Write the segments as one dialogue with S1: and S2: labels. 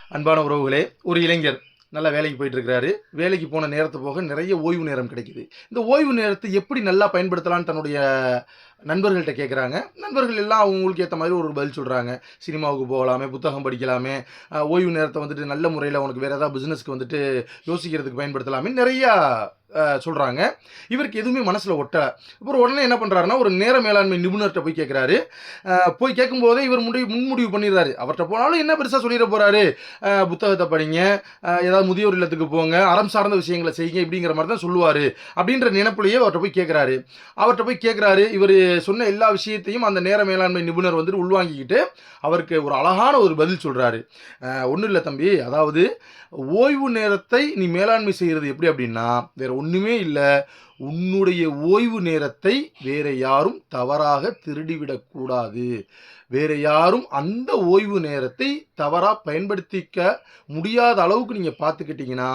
S1: அன்பான உறவுகளே, ஒரு இளைஞர் நல்லா வேலைக்கு போயிட்டு இருக்கிறாரு. வேலைக்கு போன நேரத்து போக நிறைய ஓய்வு நேரம் கிடைக்குது. இந்த ஓய்வு நேரத்தை எப்படி நல்லா பயன்படுத்தலாம்ன்னு தன்னுடைய நண்பர்கள்ட்ட கேட்குறாங்க. நண்பர்கள் எல்லாம் அவங்களுக்கு ஏத்த மாரி ஒரு பதில் சொல்றாங்க. சினிமாவுக்கு போகலாமே, புத்தகம் படிக்கலாமே, ஓய்வு நேரத்த வந்துட்டு நல்ல முறையில உனக்கு வேற ஏதாவது பிசினஸ்க்கு வந்துட்டு யோசிக்கிறதுக்கு பயன்படுத்தலாமேன்னு நிறையா சொல்றாங்க. இவருக்கு எதுவுமே மனசுல ஒட்டல. அப்புறம் உடனே என்ன பண்றாருன்னா, ஒரு நேர மேலாண்மை நிபுணர்ட்ட போய் கேட்கிறாரு. போய் கேட்கும்போதே இவர் முன்முடிவு பண்ணிடுறாரு. அவர்ட்ட போனாலும் என்ன பெருசா சொல்லிற போறாரு? புத்தகத்த படிங்க, ஏதாவது முதியோர் இல்லத்துக்கு போங்க, அறம் சார்ந்த விஷயங்கள செய்யுங்க இப்படிங்கிற மாரி தான் சொல்லுவாரு. அப்படின்ற நினைப்பிலேயே அவர்ட்ட போய் கேட்கிறாரு. அவர்ட்ட போய் கேட்கிறாரு. இவரு சொன்ன எல்லா விஷயத்தையும் அந்த நேர மேலாண்மை நிபுணர் வந்துட்டு உள்வாங்கிக்கிட்டு, அவருக்கு ஒரு அழகான ஒரு பதில் சொல்றாரு. ஒண்ணும் இல்ல தம்பி, அதாவது ஓய்வு நேரத்தை நீ மேலாண்மை செய்றது எப்படி அப்படின்னா, வேற ஒண்ணுமே இல்ல. உன்னுடைய ஓய்வு நேரத்தை வேற யாரும் தவறாக திருடிவிடக் கூடாது. வேற யாரும் அந்த ஓய்வு நேரத்தை தவறா பயன்படுத்திக்க முடியாத அளவுக்கு நீங்க பார்த்துக்கிட்டீங்கன்னா,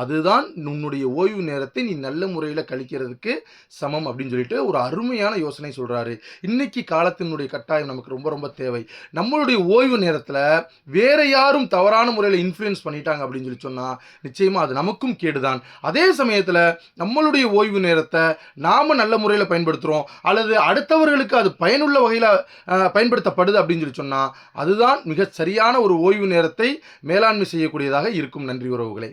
S1: அதுதான் உன்னுடைய ஓய்வு நேரத்தை நீ நல்ல முறையில கழிக்கிறதுக்கு சமம் அப்படின்னு சொல்லிட்டு ஒரு அருமையான யோசனை சொல்றாரு. இன்னைக்கு காலத்தினுடைய கட்டாயம் நமக்கு ரொம்ப ரொம்ப தேவை. நம்மளுடைய ஓய்வு நேரத்துல வேற யாரும் தவறான முறையில இன்ஃப்ளூயன்ஸ் பண்ணிட்டாங்க அப்படின்னு சொல்லி சொன்னா, நிச்சயமா அது நமக்கும் கேடுதான். அதே சமயத்துல நம்மளுடைய ஓய்வு நேரத்த நாம நல்ல முறையில பயன்படுத்துறோம் அல்லது அடுத்தவர்களுக்கு அது பயனுள்ள வகையில பயன்படுத்தப்படுது அப்படின்னு சொல்லி சொன்னா, அதுதான் மிக சரியான ஒரு ஓய்வு நேரத்தை மேலாண்மை செய்யக்கூடியதாக இருக்கும். நன்றி உறவுகளே.